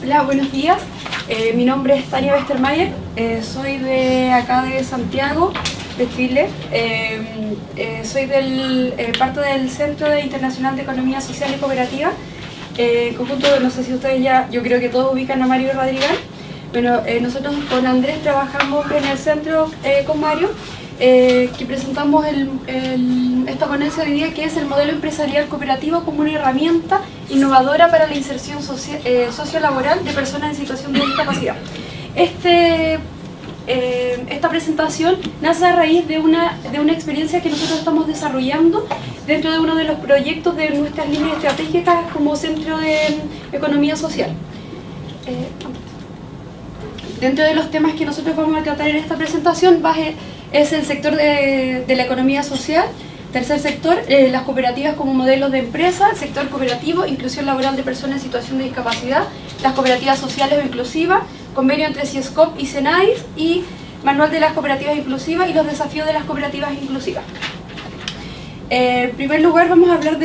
Hola, buenos días. Mi nombre es Tania Westermayer, soy de acá de Santiago, de Chile. Soy parte del Centro Internacional de Economía Social y Cooperativa. Conjunto, no sé si ustedes ya, yo creo que todos ubican a Mario Radrigal. Bueno, nosotros con Andrés trabajamos en el centro con Mario, que presentamos esta ponencia hoy día, que es el modelo empresarial cooperativo como una herramienta innovadora para la inserción sociolaboral de personas en situación de discapacidad. Esta presentación nace a raíz de una experiencia que nosotros estamos desarrollando dentro de uno de los proyectos de nuestras líneas estratégicas como Centro de Economía Social. Dentro de los temas que nosotros vamos a tratar en esta presentación es el sector de la economía social, tercer sector, las cooperativas como modelos de empresa, el sector cooperativo, inclusión laboral de personas en situación de discapacidad, las cooperativas sociales o inclusivas, convenio entre CIESCOP y SENADIS y manual de las cooperativas inclusivas y los desafíos de las cooperativas inclusivas. En primer lugar vamos a hablar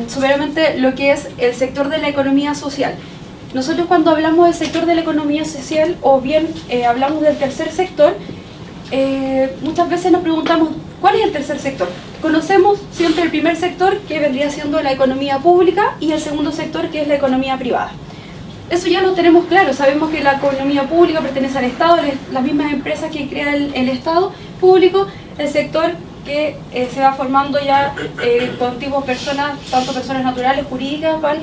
sobre lo que es el sector de la economía social. Nosotros cuando hablamos del sector de la economía social o bien hablamos del tercer sector, muchas veces nos preguntamos ¿cuál es el tercer sector? Conocemos siempre el primer sector, que vendría siendo la economía pública, y el segundo sector, que es la economía privada. Eso ya lo tenemos claro, sabemos que la economía pública pertenece al Estado, las mismas empresas que crea el Estado público, el sector que se va formando ya con tipos personas, tanto personas naturales, jurídicas, van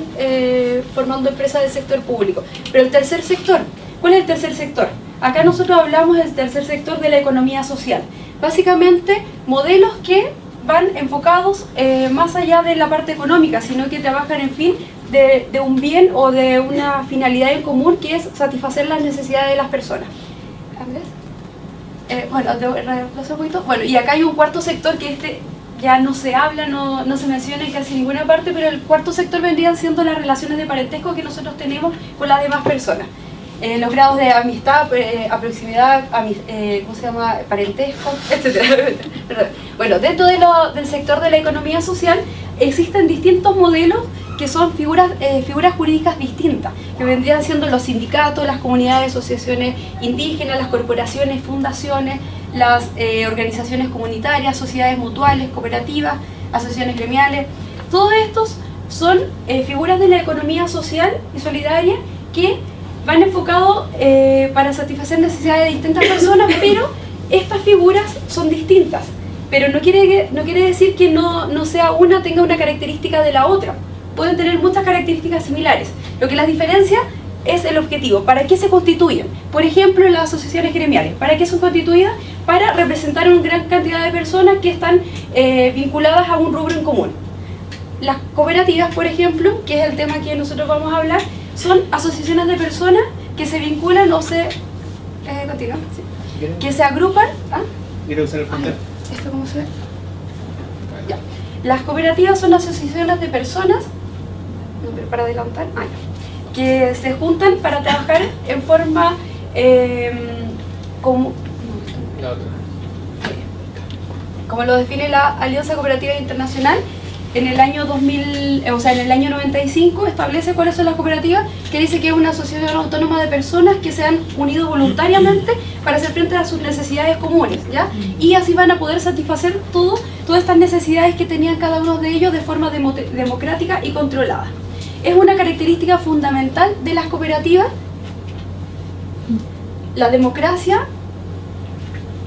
formando empresas del sector público. Pero el tercer sector, ¿cuál es el tercer sector? Acá nosotros hablamos del tercer sector de la economía social. Básicamente, modelos que van enfocados más allá de la parte económica, sino que trabajan en fin de un bien o de una finalidad en común, que es satisfacer las necesidades de las personas. ¿Andrés? Bueno, y acá hay un cuarto sector que ya no se habla, no se menciona en casi ninguna parte, pero el cuarto sector vendrían siendo las relaciones de parentesco que nosotros tenemos con las demás personas. Los grados de amistad, proximidad, parentesco, etc. Bueno, dentro del sector de la economía social existen distintos modelos que son figuras jurídicas distintas, que vendrían siendo los sindicatos, las comunidades, asociaciones indígenas, las corporaciones, fundaciones, las organizaciones comunitarias, sociedades mutuales, cooperativas, asociaciones gremiales. Todos estos son figuras de la economía social y solidaria que van enfocados para satisfacer necesidades de distintas personas, pero estas figuras son distintas. Pero no quiere decir que no sea una tenga una característica de la otra. Pueden tener muchas características similares. Lo que las diferencia es el objetivo. ¿Para qué se constituyen? Por ejemplo, las asociaciones gremiales. ¿Para qué son constituidas? Para representar a una gran cantidad de personas que están vinculadas a un rubro en común. Las cooperativas, por ejemplo, que es el tema que nosotros vamos a hablar, son asociaciones de personas que se vinculan o que se agrupan. ¿Quiere usar el punter? ¿Esto cómo se ve? Ya. Las cooperativas son asociaciones de personas, para adelantar, que se juntan para trabajar en forma como lo define la Alianza Cooperativa Internacional. En el año 95 establece cuáles son las cooperativas, que dice que es una asociación autónoma de personas que se han unido voluntariamente para hacer frente a sus necesidades comunes, ¿ya? Y así van a poder satisfacer todas estas necesidades que tenían cada uno de ellos de forma democrática y controlada. Es una característica fundamental de las cooperativas. La democracia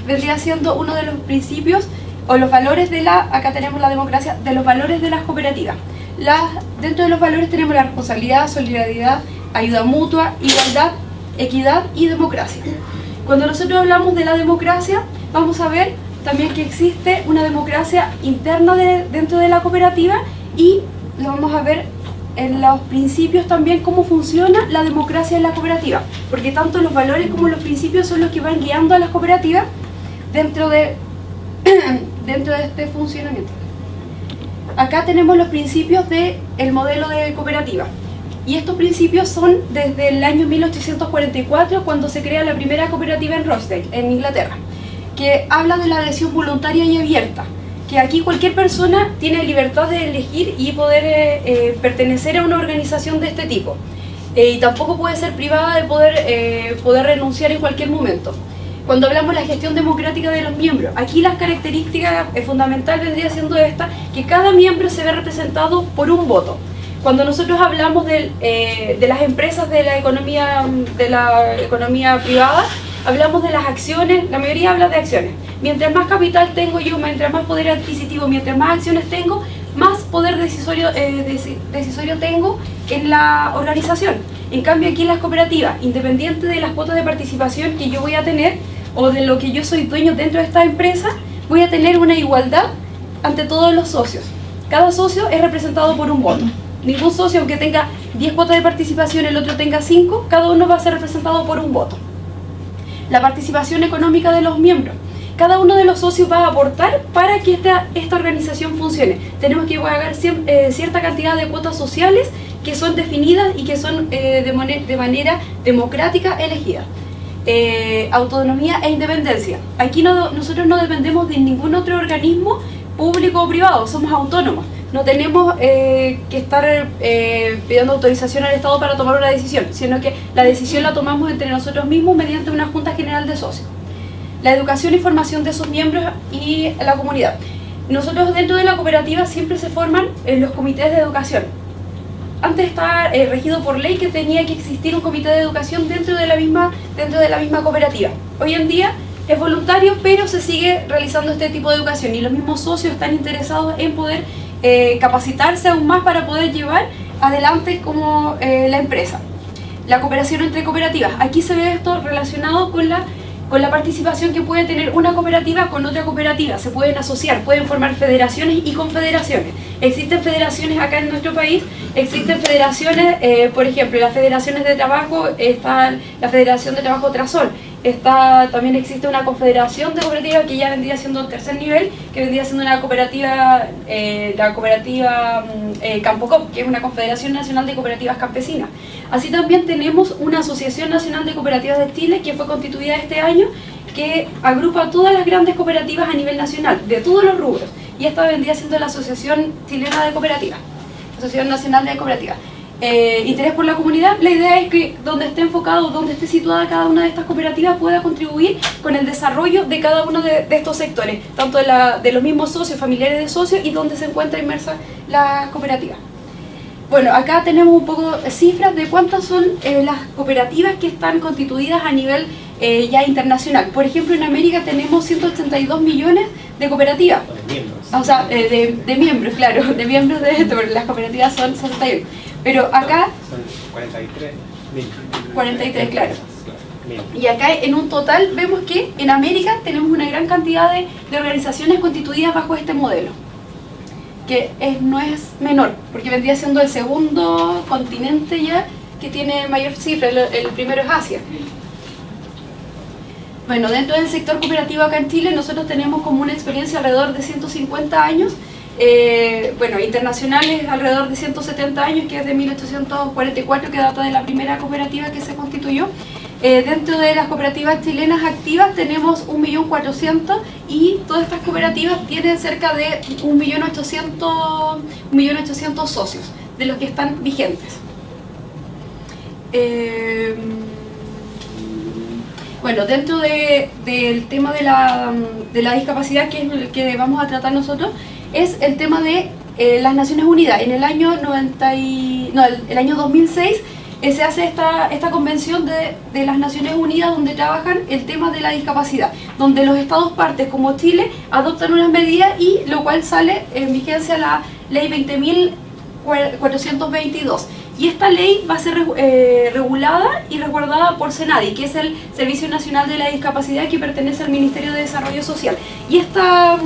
vendría siendo uno de los principios o los valores acá tenemos la democracia, de los valores de las cooperativas. Dentro de los valores tenemos la responsabilidad, solidaridad, ayuda mutua, igualdad, equidad y democracia. Cuando nosotros hablamos de la democracia, vamos a ver también que existe una democracia interna dentro de la cooperativa, y lo vamos a ver en los principios también cómo funciona la democracia en la cooperativa, porque tanto los valores como los principios son los que van guiando a las cooperativas dentro de este funcionamiento. Acá tenemos los principios del modelo de cooperativa, y estos principios son desde el año 1844, cuando se crea la primera cooperativa en Rochdale, en Inglaterra, que habla de la adhesión voluntaria y abierta, que aquí cualquier persona tiene libertad de elegir y poder pertenecer a una organización de este tipo. y tampoco puede ser privada de poder renunciar en cualquier momento. Cuando hablamos de la gestión democrática de los miembros, aquí las características fundamental vendría siendo esta, que cada miembro se ve representado por un voto. Cuando nosotros hablamos de las empresas de la economía privada, hablamos de las acciones, la mayoría habla de acciones. Mientras más capital tengo yo, mientras más poder adquisitivo, mientras más acciones tengo, más poder decisorio tengo en la organización. En cambio aquí en las cooperativas, independiente de las cuotas de participación que yo voy a tener o de lo que yo soy dueño dentro de esta empresa, voy a tener una igualdad ante todos los socios. Cada socio es representado por un voto. Ningún socio, aunque tenga 10 cuotas de participación, el otro tenga 5, cada uno va a ser representado por un voto. La participación económica de los miembros. Cada uno de los socios va a aportar para que esta organización funcione. Tenemos que pagar cierta cantidad de cuotas sociales que son definidas y que son de manera democrática elegidas. Autonomía e independencia. Aquí nosotros no dependemos de ningún otro organismo público o privado, somos autónomos. No tenemos que estar pidiendo autorización al Estado para tomar una decisión, sino que la decisión la tomamos entre nosotros mismos mediante una Junta General de Socios. La educación y formación de sus miembros y la comunidad. Nosotros dentro de la cooperativa siempre se forman los comités de educación. Antes estaba regido por ley que tenía que existir un comité de educación dentro de la misma cooperativa. Hoy en día es voluntario, pero se sigue realizando este tipo de educación y los mismos socios están interesados en poder capacitarse aún más para poder llevar adelante como la empresa. La cooperación entre cooperativas. Aquí se ve esto relacionado con la participación que puede tener una cooperativa con otra cooperativa. Se pueden asociar, pueden formar federaciones y confederaciones. Existen federaciones acá en nuestro país, existen federaciones, por ejemplo, las federaciones de trabajo, está la Federación de Trabajo Trasol, también existe una confederación de cooperativas que ya vendría siendo el tercer nivel, que vendría siendo una cooperativa, la cooperativa Campocop, que es una Confederación Nacional de Cooperativas Campesinas. Así también tenemos una Asociación Nacional de Cooperativas de Chile, que fue constituida este año, que agrupa todas las grandes cooperativas a nivel nacional, de todos los rubros. Y esta vendría siendo la Asociación Chilena de Cooperativas, Asociación Nacional de Cooperativas. Interés por la comunidad, la idea es que donde esté enfocado, donde esté situada cada una de estas cooperativas pueda contribuir con el desarrollo de cada uno de estos sectores, tanto de los mismos socios, familiares de socios y donde se encuentra inmersa la cooperativa. Bueno, acá tenemos un poco cifras de cuántas son las cooperativas que están constituidas a nivel ya internacional. Por ejemplo, en América tenemos 182 millones de cooperativas. De miembros. O sea, de miembros, claro, de miembros de esto, porque las cooperativas son 61. Pero acá... Son 43 mil. 43, claro. Y acá en un total vemos que en América tenemos una gran cantidad de organizaciones constituidas bajo este modelo, que no es menor, porque vendría siendo el segundo continente ya que tiene mayor cifra, el primero es Asia. Bueno, dentro del sector cooperativo acá en Chile nosotros tenemos como una experiencia alrededor de 150 años, bueno, internacionales alrededor de 170 años, que es de 1844, que data de la primera cooperativa que se constituyó. Dentro de las cooperativas chilenas activas tenemos 1.400.000 y todas estas cooperativas tienen cerca de 1.800.000 socios, de los que están vigentes. Bueno, dentro del tema de la discapacidad, que es el que vamos a tratar nosotros, es el tema de las Naciones Unidas. En el año el año 2006 se hace esta convención de las Naciones Unidas, donde trabajan el tema de la discapacidad, donde los estados partes como Chile adoptan unas medidas y lo cual sale en vigencia la ley 20.422. Y esta ley va a ser regulada y resguardada por SENADI, que es el Servicio Nacional de la Discapacidad, que pertenece al Ministerio de Desarrollo Social. Y esta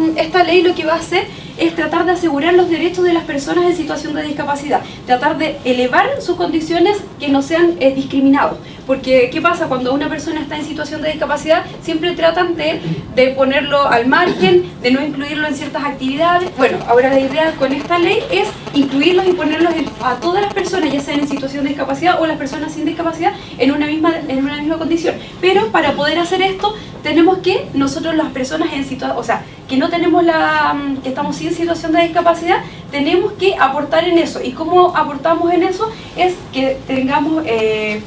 ley lo que va a hacer es tratar de asegurar los derechos de las personas en situación de discapacidad, tratar de elevar sus condiciones, que no sean discriminados. Porque, ¿qué pasa? Cuando una persona está en situación de discapacidad, siempre tratan de ponerlo al margen, de no incluirlo en ciertas actividades. Bueno, ahora la idea con esta ley es incluirlos y ponerlos a todas las personas, ya sean en situación de discapacidad o las personas sin discapacidad, en una misma condición. Pero para poder hacer esto, tenemos que nosotros, las personas en situación, o sea, que no tenemos que estamos sin situación de discapacidad, tenemos que aportar en eso. ¿Y cómo aportamos en eso? Es que tengamos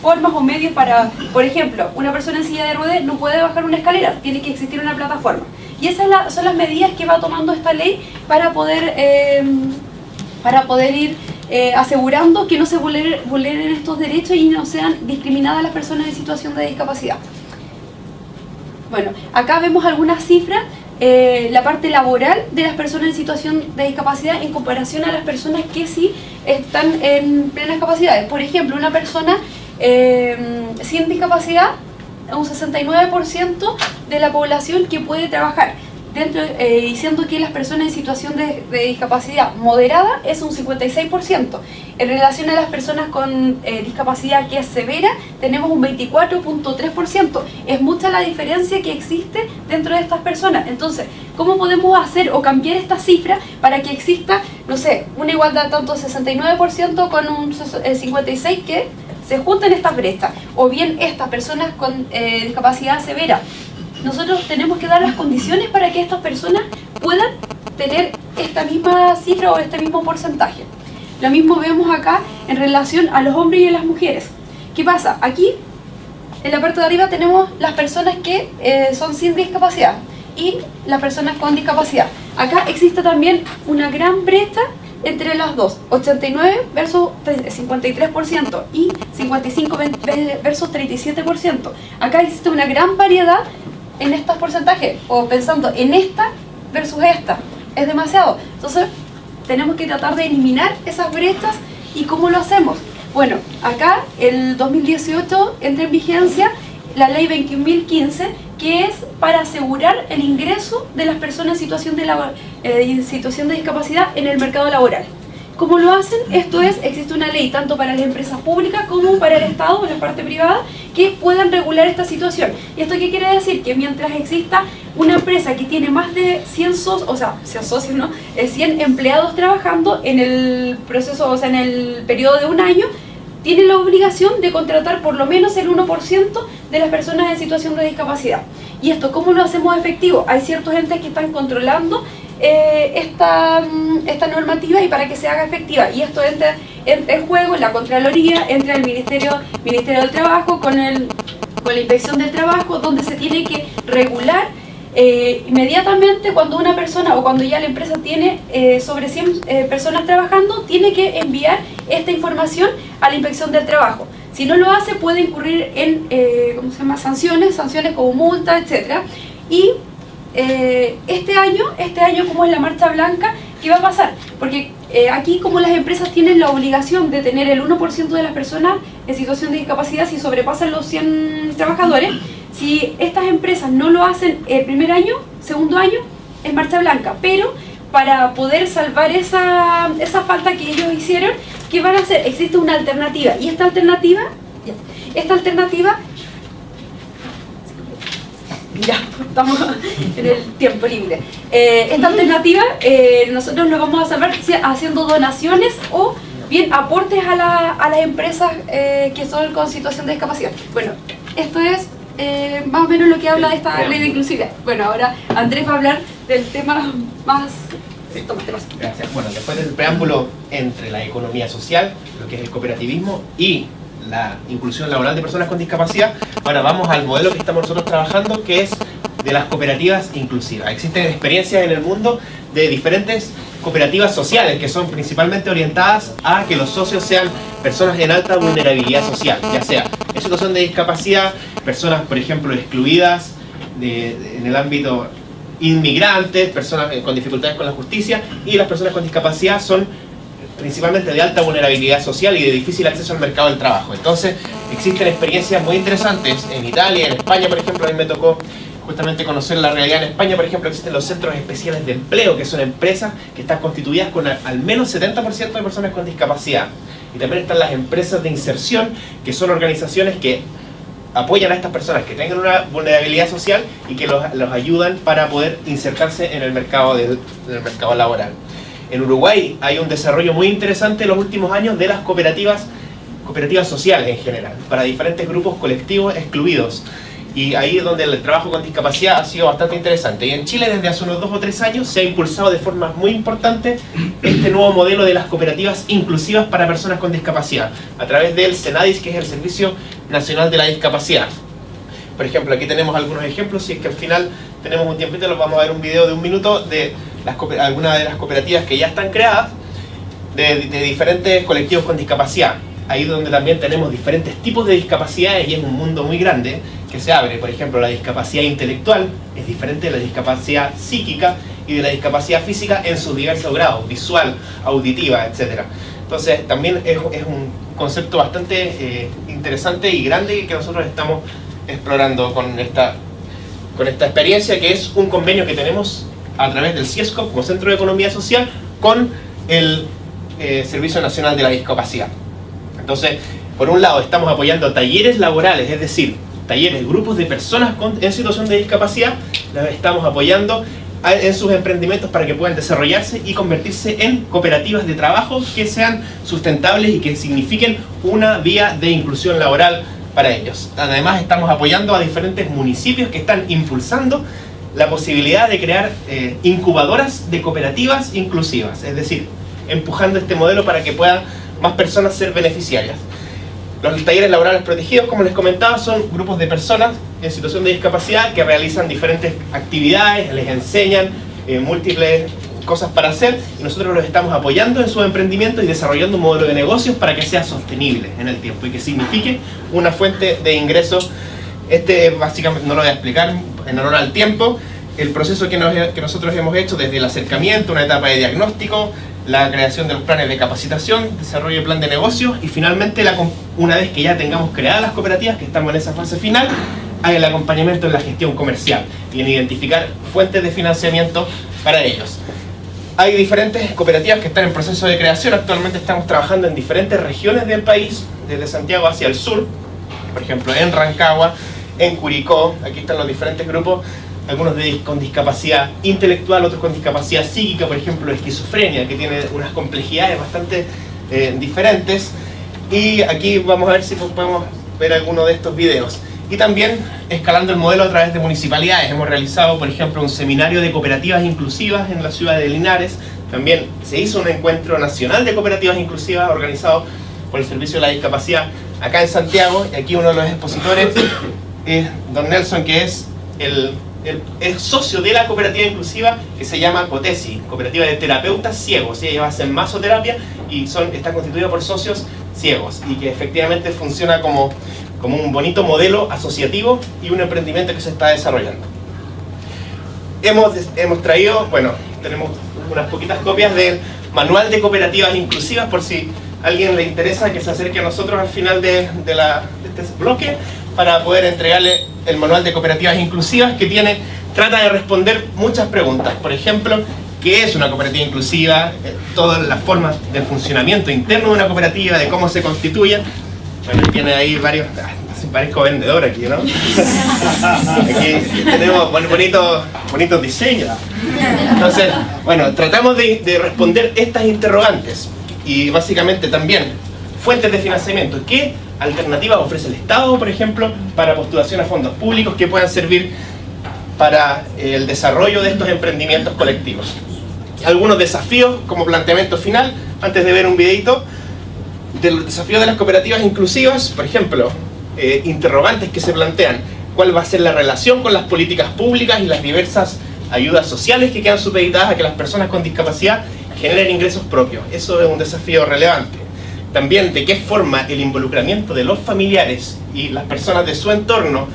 formas o medios para, por ejemplo, una persona en silla de ruedas no puede bajar una escalera, tiene que existir una plataforma. Y esas son las medidas que va tomando esta ley para poder ir asegurando que no se vulneren estos derechos y no sean discriminadas las personas en situación de discapacidad. Bueno, acá vemos algunas cifras, la parte laboral de las personas en situación de discapacidad en comparación a las personas que sí están en plenas capacidades. Por ejemplo, una persona sin discapacidad, un 69% de la población que puede trabajar, diciendo que las personas en situación de discapacidad moderada es un 56%. En relación a las personas con discapacidad que es severa, tenemos un 24.3%. Es mucha la diferencia que existe dentro de estas personas. Entonces, ¿cómo podemos hacer o cambiar esta cifra para que exista, no sé, una igualdad tanto 69% con un 56% que se junten estas brechas? O bien estas personas con discapacidad severa, nosotros tenemos que dar las condiciones para que estas personas puedan tener esta misma cifra o este mismo porcentaje. Lo mismo vemos acá en relación a los hombres y a las mujeres. ¿Qué pasa? Aquí, en la parte de arriba, tenemos las personas que son sin discapacidad y las personas con discapacidad. Acá existe también una gran brecha entre las dos, 89 versus 53% y 55 versus 37%. Acá existe una gran variedad en estos porcentajes, o pensando en esta versus esta, es demasiado. Entonces tenemos que tratar de eliminar esas brechas. ¿Y cómo lo hacemos? Bueno, acá el 2018 entra en vigencia la ley 21.015, que es para asegurar el ingreso de las personas en situación de discapacidad en el mercado laboral. ¿Cómo lo hacen? Esto es, existe una ley tanto para las empresas públicas como para el Estado o la parte privada que puedan regular esta situación. ¿Y esto qué quiere decir? Que mientras exista una empresa que tiene más de 100 socios, o sea, 100 socios, ¿no? 100 empleados trabajando en el proceso, o sea, en el periodo de un año, tiene la obligación de contratar por lo menos el 1% de las personas en situación de discapacidad. ¿Y esto cómo lo hacemos efectivo? Hay ciertos entes que están controlando esta normativa y para que se haga efectiva. Y esto entra en juego la Contraloría, entra el Ministerio del Trabajo con la Inspección del Trabajo, donde se tiene que regular inmediatamente cuando una persona o cuando ya la empresa tiene sobre 100 personas trabajando, tiene que enviar esta información a la Inspección del Trabajo. Si no lo hace, puede incurrir en sanciones como multa, etc. Y este año, como es la marcha blanca, ¿qué va a pasar? Porque aquí, como las empresas tienen la obligación de tener el 1% de las personas en situación de discapacidad si sobrepasan los 100 trabajadores, si estas empresas no lo hacen el primer año, segundo año, es marcha blanca. Pero para poder salvar esa falta que ellos hicieron, ¿qué van a hacer? Existe una alternativa. Y esta alternativa, ya, estamos en el tiempo libre. Esta alternativa nosotros lo vamos a salvar haciendo donaciones o bien aportes a las empresas que son con situación de discapacidad. Bueno, esto es más o menos lo que habla de esta ley de inclusividad. Bueno, ahora Andrés va a hablar del tema más... Sí, gracias. Bueno, después del preámbulo entre la economía social, lo que es el cooperativismo y la inclusión laboral de personas con discapacidad, ahora vamos al modelo que estamos nosotros trabajando, que es de las cooperativas inclusivas. Existen experiencias en el mundo de diferentes cooperativas sociales que son principalmente orientadas a que los socios sean personas en alta vulnerabilidad social, ya sea en situación de discapacidad, personas, por ejemplo, excluidas en el ámbito inmigrantes, personas con dificultades con la justicia, y las personas con discapacidad son principalmente de alta vulnerabilidad social y de difícil acceso al mercado del trabajo. Entonces existen experiencias muy interesantes en Italia, en España, por ejemplo. A mí me tocó justamente conocer la realidad en España. Por ejemplo, existen los centros especiales de empleo, que son empresas que están constituidas con al menos 70% de personas con discapacidad. Y también están las empresas de inserción, que son organizaciones que apoyan a estas personas que tengan una vulnerabilidad social y que los ayudan para poder insertarse en el mercado laboral. En Uruguay hay un desarrollo muy interesante en los últimos años de las cooperativas sociales en general, para diferentes grupos colectivos excluidos. Y ahí es donde el trabajo con discapacidad ha sido bastante interesante. Y en Chile desde hace unos 2 o 3 años se ha impulsado de forma muy importante este nuevo modelo de las cooperativas inclusivas para personas con discapacidad, a través del SENADIS, que es el Servicio Nacional de la Discapacidad. Por ejemplo, aquí tenemos algunos ejemplos, si es que al final tenemos un tiempito, les vamos a ver un video de 1 minuto de algunas de las cooperativas que ya están creadas, de diferentes colectivos con discapacidad. Ahí donde también tenemos diferentes tipos de discapacidades y es un mundo muy grande que se abre. Por ejemplo, la discapacidad intelectual es diferente de la discapacidad psíquica y de la discapacidad física en sus diversos grados, visual, auditiva, etc. Entonces también es un concepto bastante interesante y grande que nosotros estamos explorando con esta experiencia, que es un convenio que tenemos a través del CIESCO como Centro de Economía Social con el Servicio Nacional de la Discapacidad. Entonces, por un lado estamos apoyando talleres laborales, es decir, talleres, grupos de personas en situación de discapacidad, los estamos apoyando en sus emprendimientos para que puedan desarrollarse y convertirse en cooperativas de trabajo que sean sustentables y que signifiquen una vía de inclusión laboral para ellos. Además, estamos apoyando a diferentes municipios que están impulsando la posibilidad de crear incubadoras de cooperativas inclusivas, es decir, empujando este modelo para que puedan más personas ser beneficiarias. Los talleres laborales protegidos, como les comentaba, son grupos de personas en situación de discapacidad que realizan diferentes actividades, les enseñan múltiples cosas para hacer y nosotros los estamos apoyando en sus emprendimientos y desarrollando un modelo de negocios para que sea sostenible en el tiempo y que signifique una fuente de ingresos. Básicamente no lo voy a explicar en honor al tiempo. El proceso que nosotros hemos hecho desde el acercamiento, una etapa de diagnóstico, la creación de los planes de capacitación, desarrollo de plan de negocios y finalmente, una vez que ya tengamos creadas las cooperativas, que estamos en esa fase final, hay el acompañamiento en la gestión comercial y en identificar fuentes de financiamiento para ellos. Hay diferentes cooperativas que están en proceso de creación. Actualmente estamos trabajando en diferentes regiones del país, desde Santiago hacia el sur, por ejemplo en Rancagua, en Curicó. Aquí están los diferentes grupos, algunos con discapacidad intelectual, otros con discapacidad psíquica, por ejemplo esquizofrenia, que tiene unas complejidades bastante diferentes. Y aquí vamos a ver si podemos ver alguno de estos videos. Y también escalando el modelo a través de municipalidades. Hemos realizado, por ejemplo, un seminario de cooperativas inclusivas en la ciudad de Linares. También se hizo un encuentro nacional de cooperativas inclusivas organizado por el Servicio de la Discapacidad acá en Santiago. Y aquí uno de los expositores es don Nelson, que es el socio de la cooperativa inclusiva que se llama COTESI, Cooperativa de Terapeutas Ciegos. Ellos hacen masoterapia y está constituida por socios ciegos y que efectivamente funciona como un bonito modelo asociativo y un emprendimiento que se está desarrollando. Hemos traído, bueno, tenemos unas poquitas copias del manual de cooperativas inclusivas por si a alguien le interesa que se acerque a nosotros al final de este bloque para poder entregarle el manual de cooperativas inclusivas que trata de responder muchas preguntas. Por ejemplo, ¿qué es una cooperativa inclusiva? Todas las formas de funcionamiento interno de una cooperativa, de cómo se constituyen. Bueno, tiene ahí varios... Parezco vendedor aquí, ¿no? Aquí tenemos bonitos diseños. Entonces, bueno, tratamos de responder estas interrogantes. Y básicamente también, fuentes de financiamiento. ¿Qué alternativas ofrece el Estado, por ejemplo, para postulación a fondos públicos que puedan servir para el desarrollo de estos emprendimientos colectivos? Algunos desafíos como planteamiento final, antes de ver un videito, de los desafíos de las cooperativas inclusivas. Por ejemplo, interrogantes que se plantean: ¿cuál va a ser la relación con las políticas públicas y las diversas ayudas sociales que quedan supeditadas a que las personas con discapacidad generen ingresos propios? Eso es un desafío relevante. También, ¿de qué forma el involucramiento de los familiares y las personas de su entorno,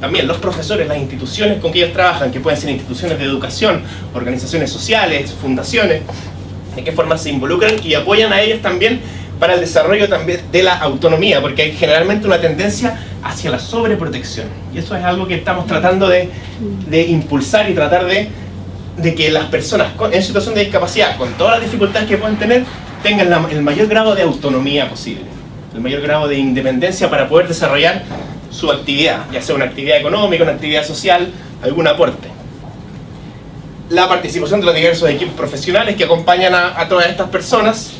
también los profesores, las instituciones con que ellos trabajan, que pueden ser instituciones de educación, organizaciones sociales, fundaciones, de qué forma se involucran y apoyan a ellos también para el desarrollo también de la autonomía, porque hay generalmente una tendencia hacia la sobreprotección. Y eso es algo que estamos tratando de impulsar y tratar de que las personas en situación de discapacidad, con todas las dificultades que pueden tener, tengan el mayor grado de autonomía posible, el mayor grado de independencia para poder desarrollar su actividad, ya sea una actividad económica, una actividad social, algún aporte. La participación de los diversos equipos profesionales que acompañan a todas estas personas,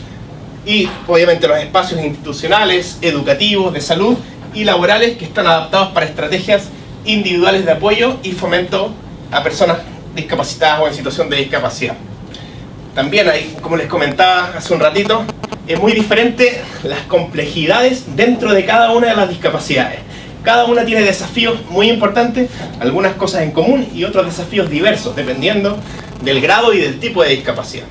y obviamente los espacios institucionales, educativos, de salud y laborales que están adaptados para estrategias individuales de apoyo y fomento a personas discapacitadas o en situación de discapacidad. También hay, como les comentaba hace un ratito, es muy diferente las complejidades dentro de cada una de las discapacidades. Cada una tiene desafíos muy importantes, algunas cosas en común y otros desafíos diversos, dependiendo del grado y del tipo de discapacidad.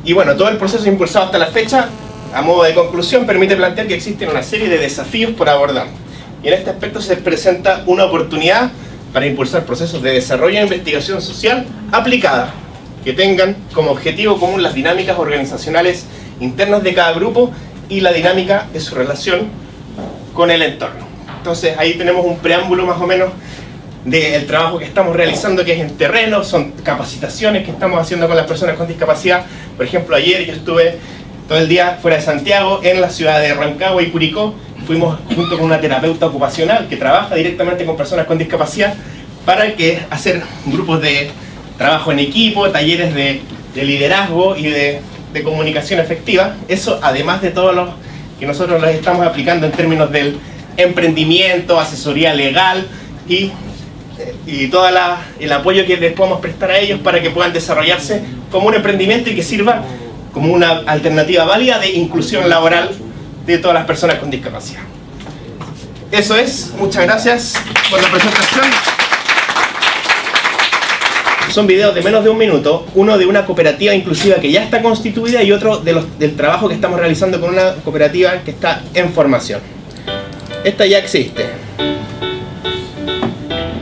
Y bueno, todo el proceso impulsado hasta la fecha, a modo de conclusión, permite plantear que existen una serie de desafíos por abordar. Y en este aspecto se presenta una oportunidad para impulsar procesos de desarrollo e investigación social aplicada, que tengan como objetivo común las dinámicas organizacionales internas de cada grupo y la dinámica de su relación con el entorno. Entonces ahí tenemos un preámbulo más o menos del trabajo que estamos realizando, que es en terreno, son capacitaciones que estamos haciendo con las personas con discapacidad. Por ejemplo, ayer yo estuve todo el día fuera de Santiago, en la ciudad de Rancagua y Curicó. Fuimos junto con una terapeuta ocupacional que trabaja directamente con personas con discapacidad para hacer grupos de trabajo en equipo, talleres de liderazgo y de comunicación efectiva. Eso además de todo lo que nosotros les estamos aplicando en términos del emprendimiento, asesoría legal y todo el apoyo que les podemos prestar a ellos para que puedan desarrollarse como un emprendimiento y que sirva como una alternativa válida de inclusión laboral de todas las personas con discapacidad. Eso es, muchas gracias por la presentación. Son videos de menos de un minuto, uno de una cooperativa inclusiva que ya está constituida y otro del trabajo que estamos realizando con una cooperativa que está en formación. Esta ya existe.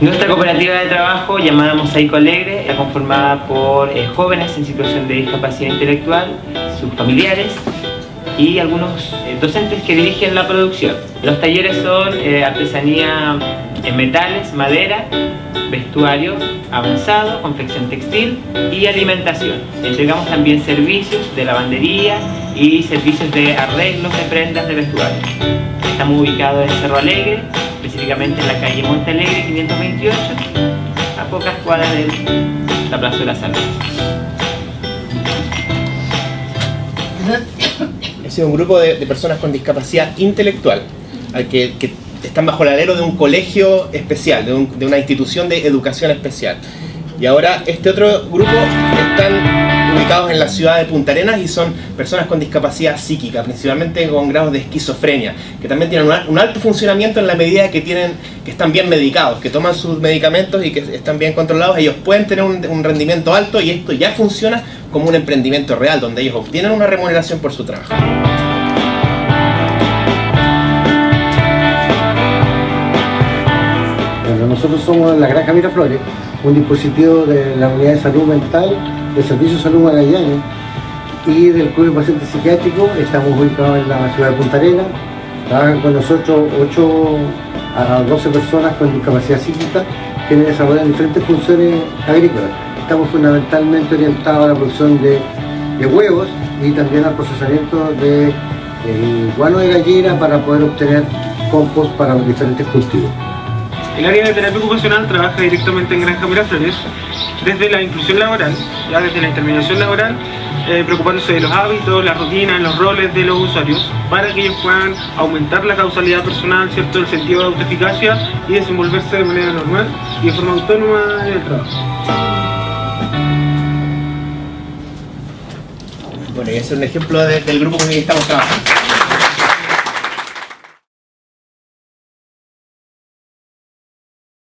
Nuestra cooperativa de trabajo, llamada Mosaico Alegre, está conformada por jóvenes en situación de discapacidad intelectual, sus familiares y algunos docentes que dirigen la producción. Los talleres son artesanía en metales, madera, vestuario avanzado, confección textil y alimentación. Entregamos también servicios de lavandería y servicios de arreglos de prendas de vestuario. Estamos ubicados en Cerro Alegre, específicamente en la calle Monte Alegre 528, a pocas cuadras de la Plaza de la Salud. Es un grupo de personas con discapacidad intelectual, que están bajo el alero de un colegio especial, de una institución de educación especial. Y ahora este otro grupo están ubicados en la ciudad de Punta Arenas y son personas con discapacidad psíquica, principalmente con grados de esquizofrenia, que también tienen un alto funcionamiento en la medida que están bien medicados, que toman sus medicamentos y que están bien controlados. Ellos pueden tener un rendimiento alto y esto ya funciona como un emprendimiento real, donde ellos obtienen una remuneración por su trabajo. Nosotros somos la Granja Miraflores, un dispositivo de la Unidad de Salud Mental del Servicio de Salud Magallanes y del Club de Pacientes Psiquiátricos. Estamos ubicados en la ciudad de Punta Arenas. Trabajan con nosotros 8 a 12 personas con discapacidad psíquica que desarrollan diferentes funciones agrícolas. Estamos fundamentalmente orientados a la producción de huevos y también al procesamiento de guano de gallina para poder obtener compost para los diferentes cultivos. El área de terapia ocupacional trabaja directamente en Granja Miraflores desde la inclusión laboral, ya desde la intermediación laboral, preocupándose de los hábitos, las rutinas, los roles de los usuarios, para que ellos puedan aumentar la causalidad personal, ¿cierto?, el sentido de autoeficacia y desenvolverse de manera normal y de forma autónoma en el trabajo. Bueno, y ese es un ejemplo del grupo con el que estamos trabajando.